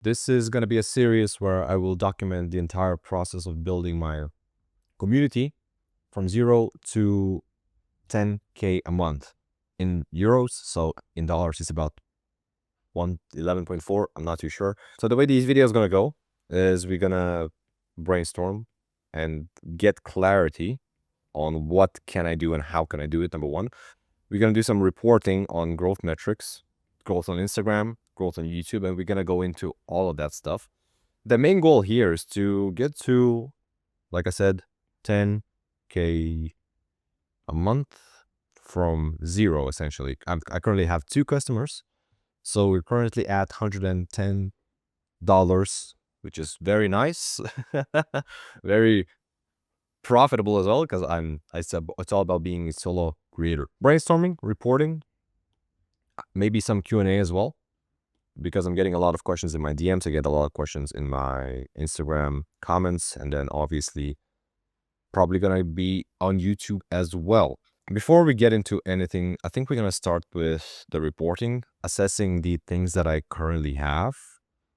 This is going to be a series where I will document the entire process of building my community from 0 to 10K a month in euros. So in dollars, it's about 11.4. I'm not too sure. So the way these videos going to go is we're going to brainstorm and get clarity on what can I do and how can I do it. Number one, we're going to do some reporting on growth metrics, growth on Instagram, growth on YouTube, and we're going to go into all of that stuff. The main goal here is to get to, like I said, 10K a month from 0, essentially. I currently have 2 customers. So we're currently at $110, which is very nice. Very profitable as well, because I said it's all about being a solo creator. Brainstorming, reporting, maybe some Q&A as well, because I'm getting a lot of questions in my DMs. I get a lot of questions in my Instagram comments, and then obviously probably gonna be on YouTube as well. Before we get into anything, I think we're gonna start with the reporting, assessing the things that I currently have.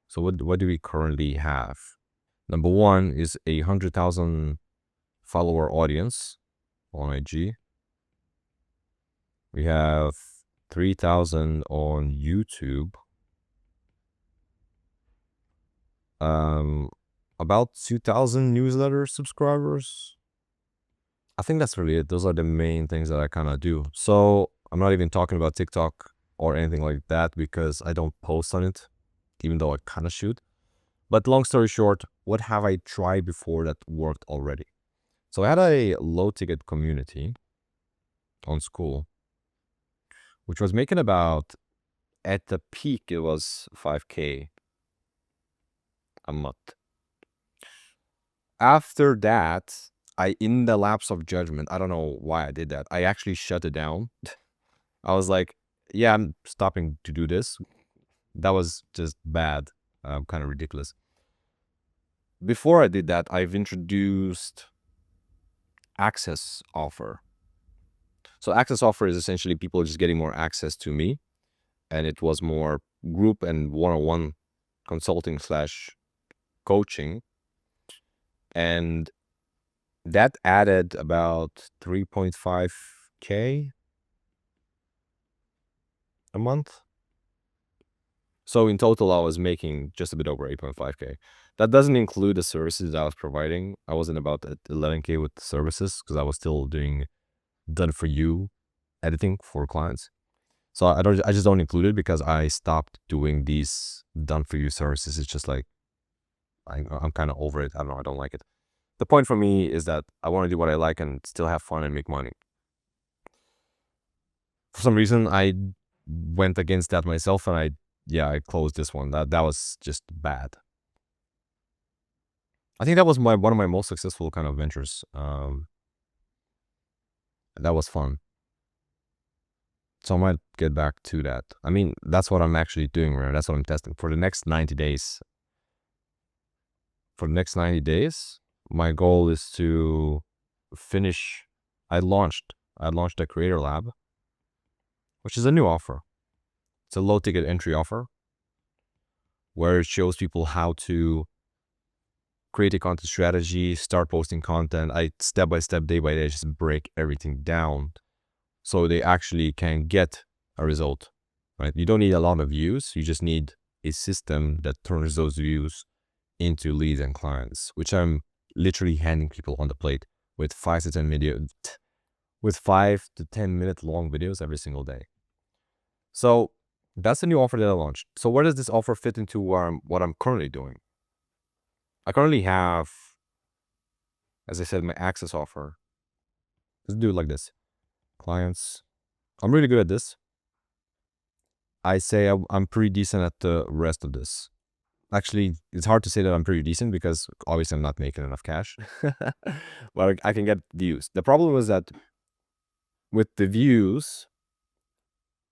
So what do we currently have? Number one is a 100,000 follower audience on IG. We have 3,000 on YouTube. About 2,000 newsletter subscribers. I think that's really it. Those are the main things that I kind of do. So I'm not even talking about TikTok or anything like that because I don't post on it, even though I kind of should. But long story short, what have I tried before that worked already? So I had a low ticket community on school, which was making about, at the peak, it was 5K a month. After that, in the lapse of judgment, I don't know why I did that. I actually shut it down. I was like, yeah, I'm stopping to do this. That was just bad, kind of ridiculous. Before I did that, I've introduced access offer. So access offer is essentially people just getting more access to me. And it was more group and one-on-one consulting / coaching. And that added about 3.5K a month. So in total, I was making just a bit over 8.5K. That doesn't include the services I was providing. I wasn't about at 11K with the services because I was still doing done for you editing for clients. So I just don't include it because I stopped doing these done for you services. It's just like, I'm kind of over it. I don't know. I don't like it. The point for me is that I want to do what I like and still have fun and make money. For some reason, I went against that myself, and I closed this one. That was just bad. I think that was one of my most successful kind of ventures. That was fun. So I might get back to that. I mean, that's what I'm actually doing right now. That's what I'm testing for the next 90 days. For the next 90 days, my goal is to finish. I launched a Creator Lab, which is a new offer. It's a low ticket entry offer where it shows people how to create a content strategy, start posting content. I step by step, day by day, just break everything down so they actually can get a result, right? You don't need a lot of views. You just need a system that turns those views into leads and clients, which I'm literally handing people on the plate with 5 to 10 minute long videos every single day. So that's the new offer that I launched. So where does this offer fit into what I'm currently doing? I currently have, as I said, my access offer. Let's do it like this. Clients. I'm really good at this. I say I'm pretty decent at the rest of this. Actually, it's hard to say that I'm pretty decent because obviously I'm not making enough cash, but I can get views. The problem is that with the views,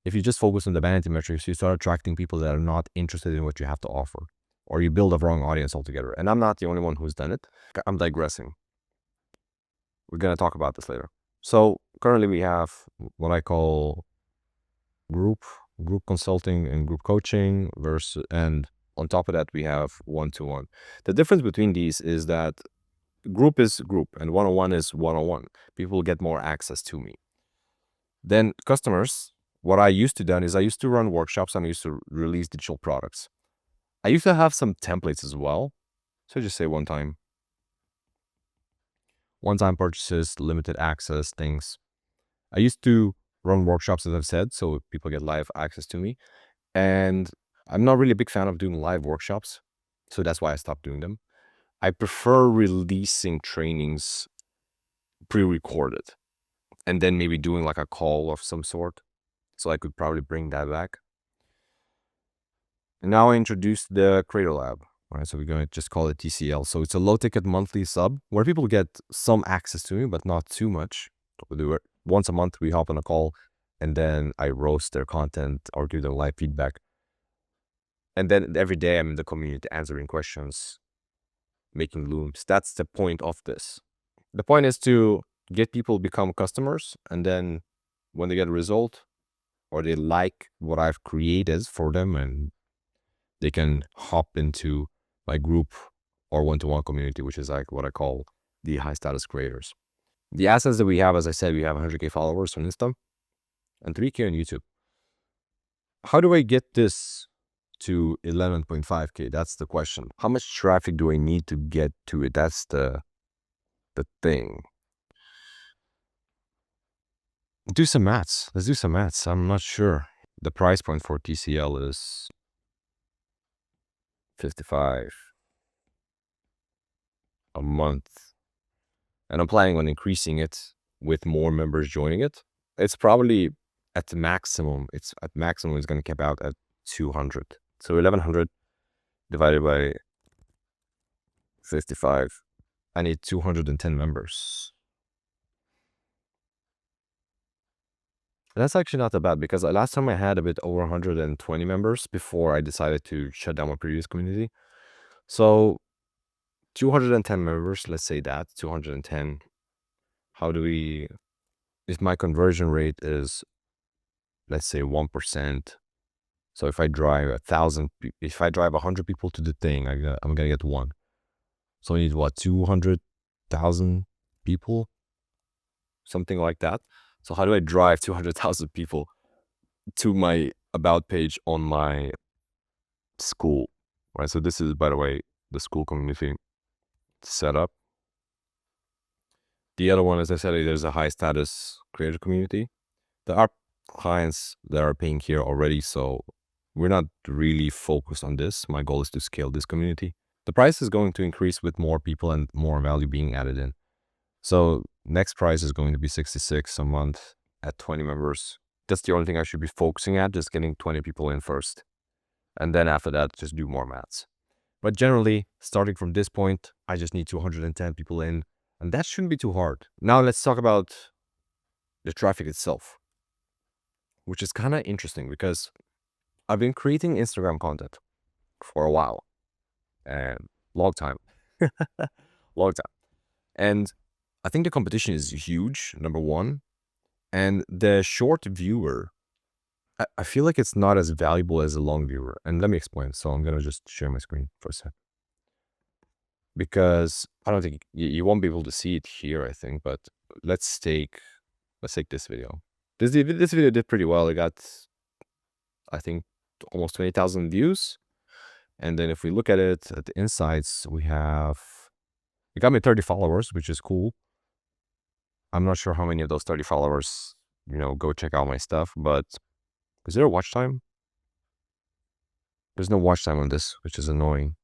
if you just focus on the vanity metrics, you start attracting people that are not interested in what you have to offer, or you build a wrong audience altogether. And I'm not the only one who's done it. I'm digressing. We're going to talk about this later. So currently we have what I call group consulting and group coaching and On top of that, we have one-to-one. The difference between these is that group is group and one-on-one is one-on-one. People get more access to me. Then customers, what I used to do is I used to run workshops and I used to release digital products. I used to have some templates as well. So just say one-time purchases, limited access things. I used to run workshops, as I've said, so people get live access to me. And I'm not really a big fan of doing live workshops, so that's why I stopped doing them. I prefer releasing trainings pre-recorded and then maybe doing like a call of some sort. So I could probably bring that back. And now I introduced the Creator Lab, right? So we're going to just call it TCL. So it's a low ticket monthly sub where people get some access to me, but not too much. We do it once a month. We hop on a call and then I roast their content or give them live feedback. And then every day I'm in the community answering questions, making looms. That's the point of this. The point is to get people become customers, and then when they get a result or they like what I've created for them, and they can hop into my group or one-to-one community, which is like what I call the high status creators. The assets that we have, as I said, we have 100K followers on Insta and 3K on YouTube. How do I get this to 11.5K? That's the question. How much traffic do I need to get to it? That's the thing. Do some maths. Let's do some maths. I'm not sure. The price point for TCL is 55 a month. And I'm planning on increasing it with more members joining it. It's probably at the maximum. It's going to cap out at 200. So 1100 divided by 55. I need 210 members. That's actually not that bad because last time I had a bit over 120 members before I decided to shut down my previous community. So 210 members, let's say that 210. How do we, if my conversion rate is, let's say 1%. So if I drive 100 people to the thing, I'm going to get one. So I need what, 200,000 people? Something like that. So how do I drive 200,000 people to my about page on my school, right? So this is, by the way, the school community setup. The other one, as I said, there's a high status creator community. There are clients that are paying here already, so we're not really focused on this. My goal is to scale this community. The price is going to increase with more people and more value being added in. So next price is going to be 66 a month at 20 members. That's the only thing I should be focusing at, just getting 20 people in first. And then after that, just do more maths. But generally, starting from this point, I just need 210 people in, and that shouldn't be too hard. Now let's talk about the traffic itself, which is kind of interesting because I've been creating Instagram content for a while and long time. And I think the competition is huge, number one. And the short viewer, I feel like it's not as valuable as a long viewer. And let me explain. So I'm going to just share my screen for a sec. Because I don't think you won't be able to see it here, I think. But let's take this video. This video did pretty well. It got, I think, almost 20,000 views. And then if we look at it at the insights, it got me 30 followers, which is cool. I'm not sure how many of those 30 followers, go check out my stuff, but is there a watch time? There's no watch time on this, which is annoying.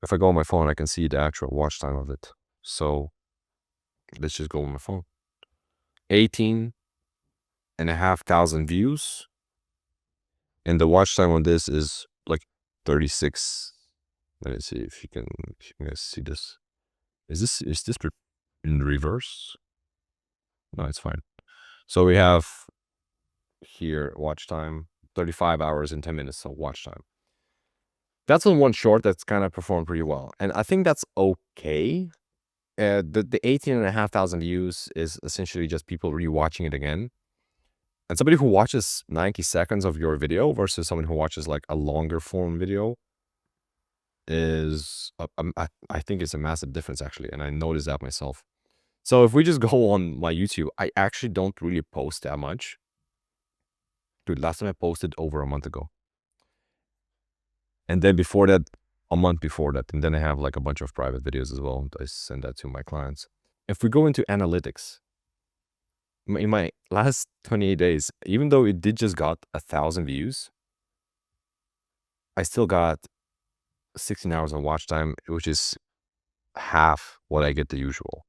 If I go on my phone, I can see the actual watch time of it. So let's just go on my phone. 18,500 views. And the watch time on this is like 36. Let me see if you guys see this. Is this in reverse? No, it's fine. So we have here watch time 35 hours and 10 minutes of watch time. That's on one short that's kind of performed pretty well, and I think that's okay. The 18,500 views is essentially just people rewatching it again. And somebody who watches 90 seconds of your video versus someone who watches like a longer form video is, I think it's a massive difference actually. And I noticed that myself. So if we just go on my YouTube, I actually don't really post that much. Dude, last time I posted over a month ago. And then before that, a month before that. And then I have like a bunch of private videos as well. I send that to my clients. If we go into analytics, in my last 28 days, even though it did just got 1,000 views, I still got 16 hours of watch time, which is half what I get the usual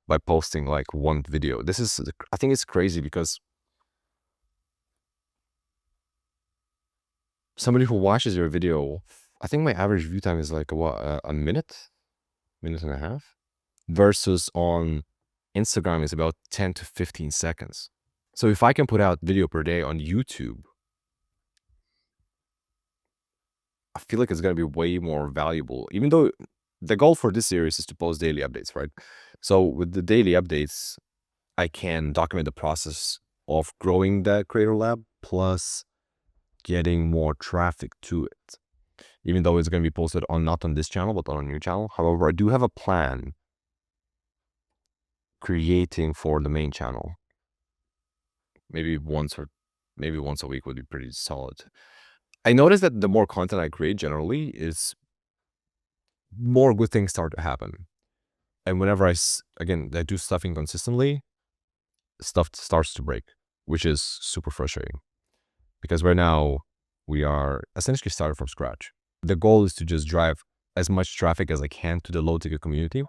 by posting like one video. I think it's crazy because somebody who watches your video, I think my average view time is like a minute and a half, versus on Instagram is about 10 to 15 seconds. So if I can put out video per day on YouTube, I feel like it's going to be way more valuable, even though the goal for this series is to post daily updates, right? So with the daily updates, I can document the process of growing that Creator Lab plus getting more traffic to it, even though it's going to be posted on not on this channel, but on a new channel. However, I do have a plan creating for the main channel. Maybe once a week would be pretty solid. I noticed that the more content I create generally is more good things start to happen. And whenever I do stuff inconsistently, stuff starts to break, which is super frustrating because right now we are essentially starting from scratch. The goal is to just drive as much traffic as I can to the low ticket community,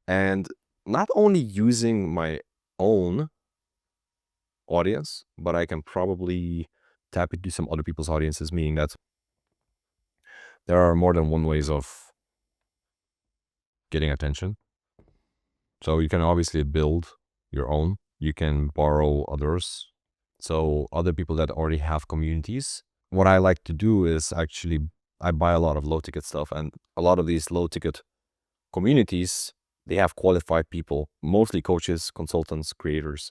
and not only using my own audience, but I can probably tap into some other people's audiences, meaning that there are more than one ways of getting attention. So you can obviously build your own, you can borrow others. So other people that already have communities. What I like to do is actually, I buy a lot of low ticket stuff, and a lot of these low ticket communities, they have qualified people, mostly coaches, consultants, creators.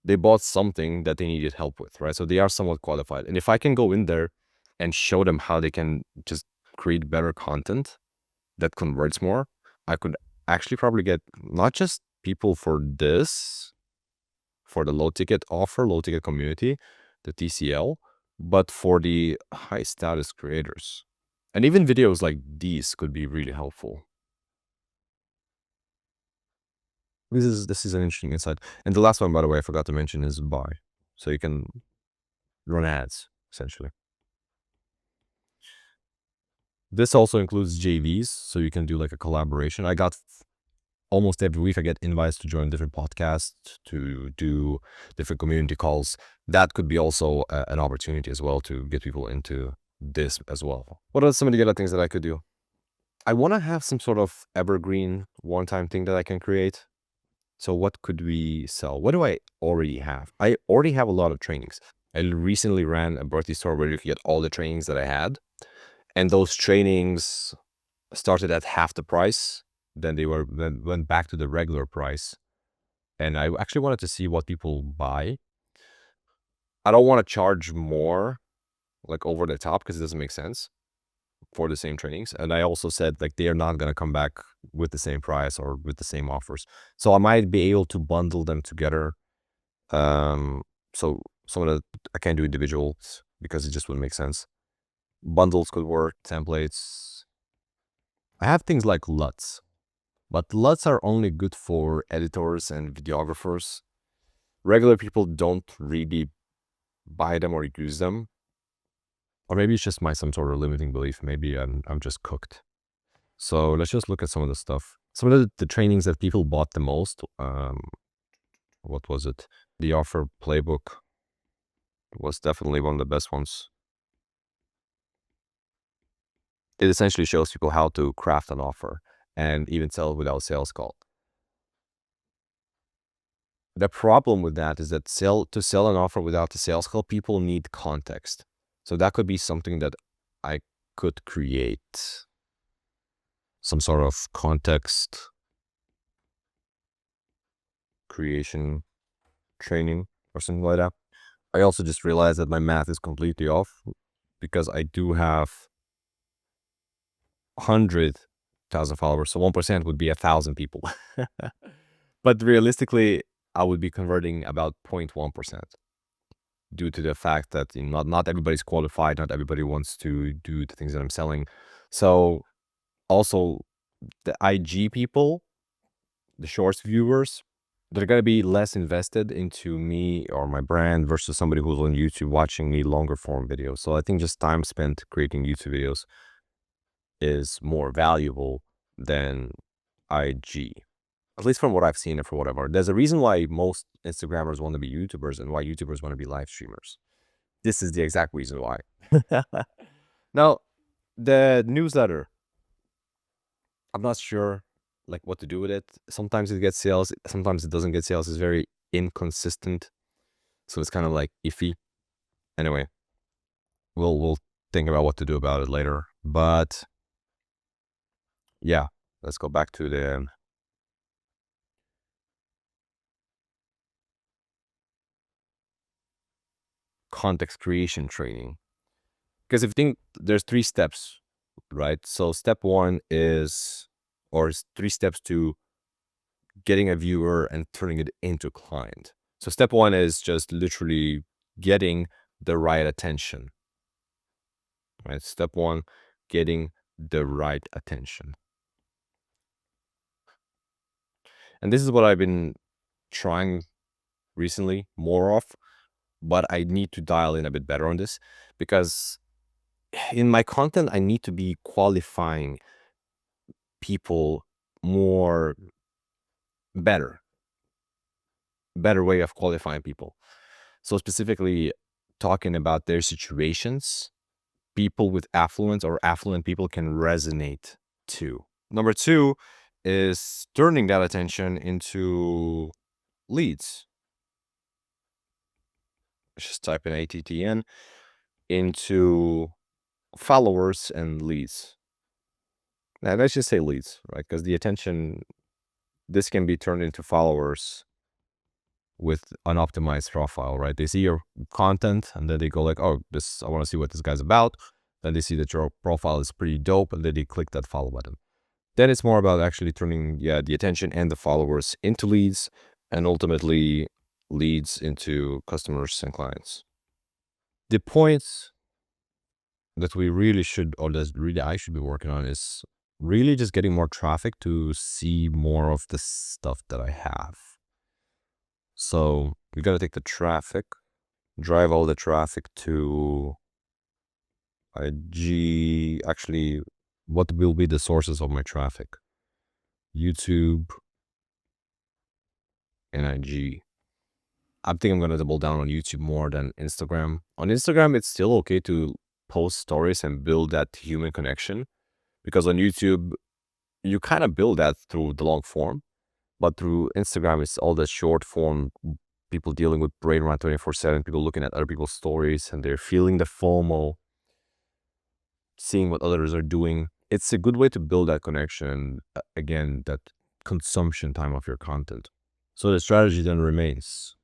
They bought something that they needed help with, right? So they are somewhat qualified. And if I can go in there and show them how they can just create better content that converts more, I could actually probably get not just people for the low ticket offer, low ticket community, the TCL, but for the high status creators. And even videos like these could be really helpful. This is an interesting insight. And the last one, by the way, I forgot to mention is buy. So you can run ads, essentially. This also includes JVs, so you can do like a collaboration. I got almost every week I get invites to join different podcasts, to do different community calls. That could be also an opportunity as well to get people into this as well. What are some of the other things that I could do? I want to have some sort of evergreen one-time thing that I can create. So what could we sell? What do I already have? I already have a lot of trainings. I recently ran a birthday store where you could get all the trainings that I had. And those trainings started at half the price. Then went back to the regular price. And I actually wanted to see what people buy. I don't want to charge more, like over the top, because it doesn't make sense for the same trainings. And I also said like they are not going to come back with the same price or with the same offers. So I might be able to bundle them together. So some of the, I can't do individuals because it just wouldn't make sense. Bundles could work, templates. I have things like LUTs, but LUTs are only good for editors and videographers. Regular people don't really buy them or use them. Or maybe it's just some sort of limiting belief. Maybe I'm just cooked. So let's just look at some of the stuff. Some of the trainings that people bought the most. What was it? The offer playbook was definitely one of the best ones. It essentially shows people how to craft an offer and even sell without a sales call. The problem with that is that to sell an offer without a sales call, people need context. So that could be something that I could create, some sort of context creation training or something like that. I also just realized that my math is completely off because I do have 100,000 followers. So 1% would be 1,000 people. But realistically, I would be converting about 0.1% due to the fact that not everybody's qualified, not everybody wants to do the things that I'm selling. So also the IG people, the shorts viewers, they're going to be less invested into me or my brand versus somebody who's on YouTube watching me longer form videos. So I think just time spent creating YouTube videos is more valuable than IG, at least from what I've seen and from whatever. There's a reason why most Instagrammers want to be YouTubers and why YouTubers want to be live streamers. This is the exact reason why. Now, the newsletter, I'm not sure like what to do with it. Sometimes it gets sales, sometimes it doesn't get sales. It's very inconsistent. So it's kind of like iffy. Anyway, we'll think about what to do about it later. But yeah, let's go back to the context creation training. Because if you think there's 3 steps, right? So step 1 is, or it's 3 steps to getting a viewer and turning it into a client. So step 1 is just literally getting the right attention, right? Step 1, getting the right attention. And this is what I've been trying recently more of, but I need to dial in a bit better on this because in my content, I need to be qualifying people more better way of qualifying people. So specifically talking about their situations, people with affluence or affluent people can resonate to. Number 2 is turning that attention into leads. Just type in ATTN into followers and leads. Now let's just say leads, right? Because the attention, this can be turned into followers with an optimized profile, right? They see your content and then they go like, oh, I want to see what this guy's about. Then they see that your profile is pretty dope and then they click that follow button. Then it's more about actually turning, the attention and the followers into leads and ultimately leads into customers and clients. The points that we really should, or that really I should be working on is really just getting more traffic to see more of the stuff that I have. So we got to take the traffic, drive all the traffic to IG. Actually, what will be the sources of my traffic? YouTube and IG. I think I'm going to double down on YouTube more than Instagram. On Instagram, it's still okay to post stories and build that human connection because on YouTube, you kind of build that through the long form, but through Instagram, it's all the short form, people dealing with brain rot 24/7, people looking at other people's stories and they're feeling the FOMO, seeing what others are doing. It's a good way to build that connection, again, that consumption time of your content. So the strategy then remains.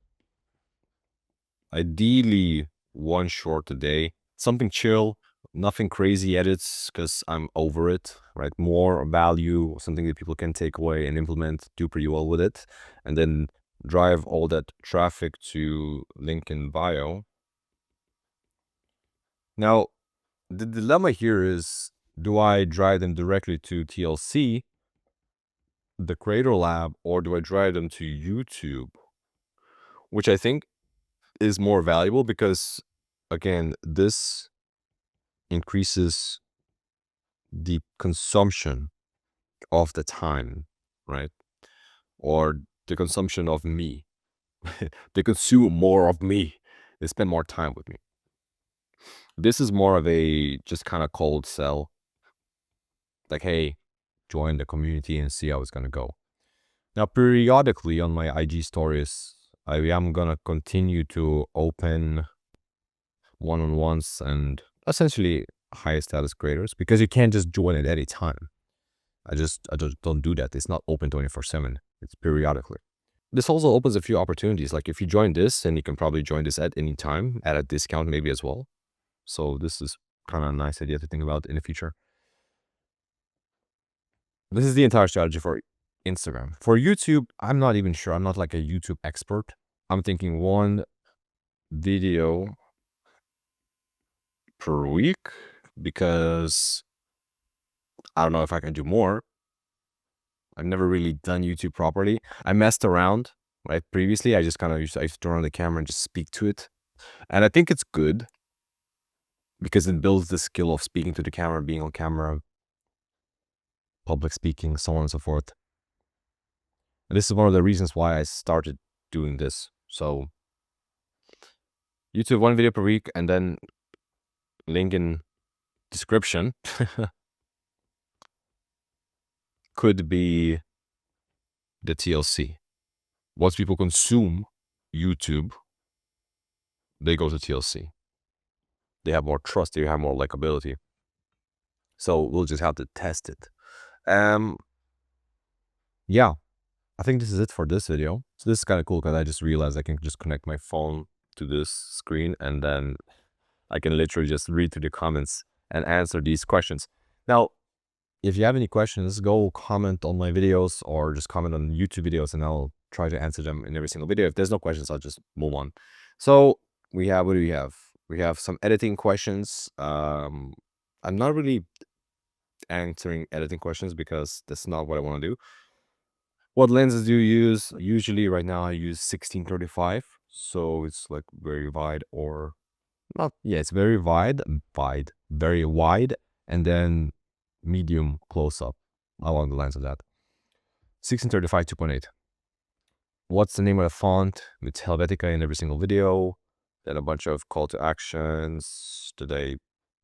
Ideally, 1 short a day, something chill, nothing crazy edits because I'm over it, right? More value, something that people can take away and implement, do pretty well with it, and then drive all that traffic to link in bio. Now, the dilemma here is, do I drive them directly to TLC, the Creator Lab, or do I drive them to YouTube? Which I think is more valuable because, again, this increases the consumption of the time, right? Or the consumption of me. They consume more of me. They spend more time with me. This is more of a just kind of cold sell. Like, hey, join the community and see how it's going to go. Now, periodically on my IG stories, I am going to continue to open one-on-ones and essentially high status creators because you can't just join at any time. I just don't do that. It's not open 24/7. It's periodically. this also opens a few opportunities. Like if you join this, and you can probably join this at any time at a discount maybe as well. So this is kind of a nice idea to think about in the future. This is the entire strategy for Instagram. For YouTube, I'm not even sure. I'm not like a YouTube expert. I'm thinking one video per week because I don't know if I can do more. I've never really done YouTube properly. I messed around, right? Previously, I just kind of used to turn on the camera and just speak to it. And I think it's good because it builds the skill of speaking to the camera, being on camera, public speaking, so on and so forth. And this is one of the reasons why I started doing this. So YouTube, one video per week, and then link in description could be the TLC. Once people consume YouTube, they go to TLC. They have more trust, they have more likability. So we'll just have to test it. Yeah, I think this is it for this video. So this is kind of cool because I just realized I can just connect my phone to this screen and then I can literally just read through the comments and answer these questions. Now, if you have any questions, go comment on my videos or just comment on YouTube videos and I'll try to answer them in every single video. If there's no questions, I'll just move on. So what do we have? We have some editing questions. I'm not really answering editing questions because that's not what I want to do. What lenses do you use? Usually right now I use 16-35. So it's like very wide or not. Yeah, it's very very wide. And then medium close up along the lines of that. 16-35 2.8. What's the name of the font? It's Helvetica in every single video. Then a bunch of call to actions. Today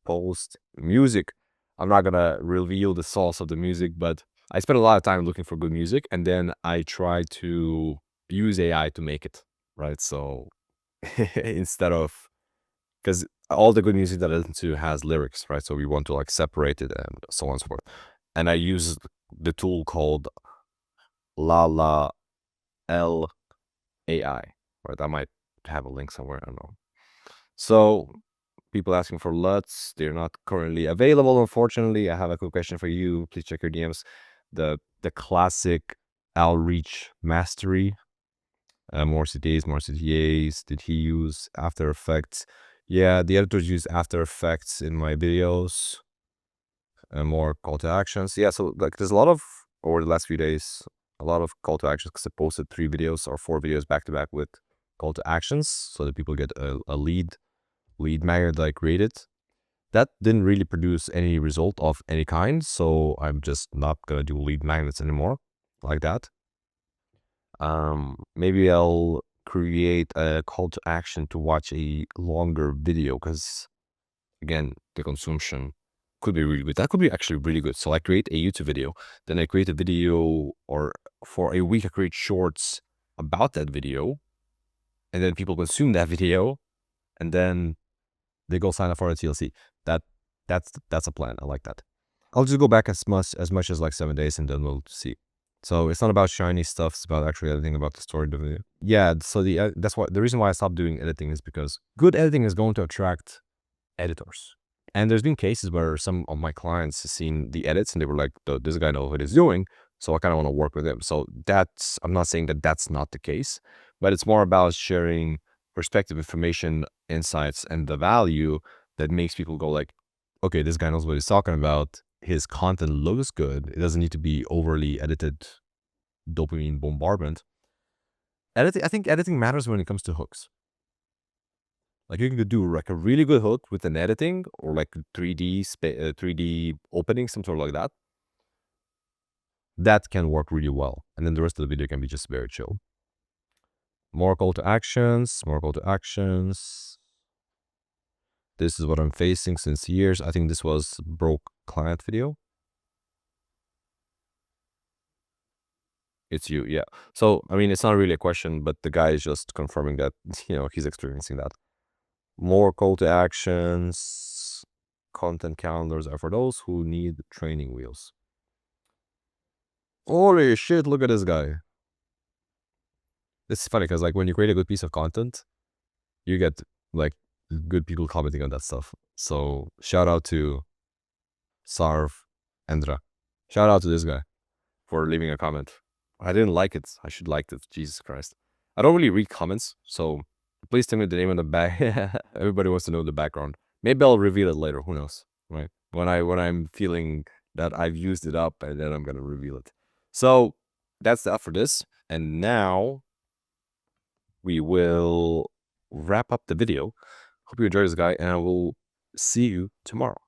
post music. I'm not gonna reveal the source of the music, but I spend a lot of time looking for good music and then I try to use AI to make it, right? So instead of, because all the good music that I listen to has lyrics, right? So we want to like separate it and so on and so forth. And I use the tool called La L AI, right? I might have a link somewhere, I don't know. So people asking for LUTs, they're not currently available, unfortunately. I have a quick question for you. Please check your DMs. The classic Outreach Mastery. More CTAs, more CTAs. Did he use After Effects? Yeah, the editors use After Effects in my videos. More call to actions. Yeah, so like there's a lot of, over the last few days, a lot of call to actions because I posted 3 videos or 4 videos back to back with call to actions so that people get a lead magnet that I created. That didn't really produce any result of any kind, so I'm just not gonna do lead magnets anymore like that. Maybe I'll create a call to action to watch a longer video because again, the consumption could be really good. That could be actually really good. So I create a YouTube video, then I create a video, or for a week I create shorts about that video, and then people consume that video, and then they go sign up for a TLC. That's a plan. I like that. I'll just go back as much as like 7 days, and then we'll see. So it's not about shiny stuff. It's about actually editing, about the story of the video. Yeah. So that's why the reason why I stopped doing editing is because good editing is going to attract editors. And there's been cases where some of my clients have seen the edits and they were like, this guy knows what he's doing, so I kind of want to work with him. So I'm not saying that that's not the case, but it's more about sharing perspective, information, insights, and the value that makes people go like, okay, this guy knows what he's talking about. His content looks good. It doesn't need to be overly edited dopamine bombardment. I think editing matters when it comes to hooks. Like you can do like a really good hook with an editing or like 3D opening, some sort of like that. That can work really well. And then the rest of the video can be just very chill. More call to actions, more call to actions. This is what I'm facing since years. I think this was broke client video. It's you, yeah. So, I mean, it's not really a question, but the guy is just confirming that, he's experiencing that. More call to actions, content calendars are for those who need training wheels. Holy shit, look at this guy. It's funny because like when you create a good piece of content, you get like good people commenting on that stuff. So shout out to Sarv Endra. Shout out to this guy for leaving a comment. I didn't like it. I should like it. Jesus Christ. I don't really read comments, so please tell me the name of the back. Everybody wants to know the background. Maybe I'll reveal it later. Who knows? Right? When I'm feeling that I've used it up, and then I'm gonna reveal it. So that's that for this. And now we will wrap up the video. Hope you enjoyed this, guy, and I will see you tomorrow.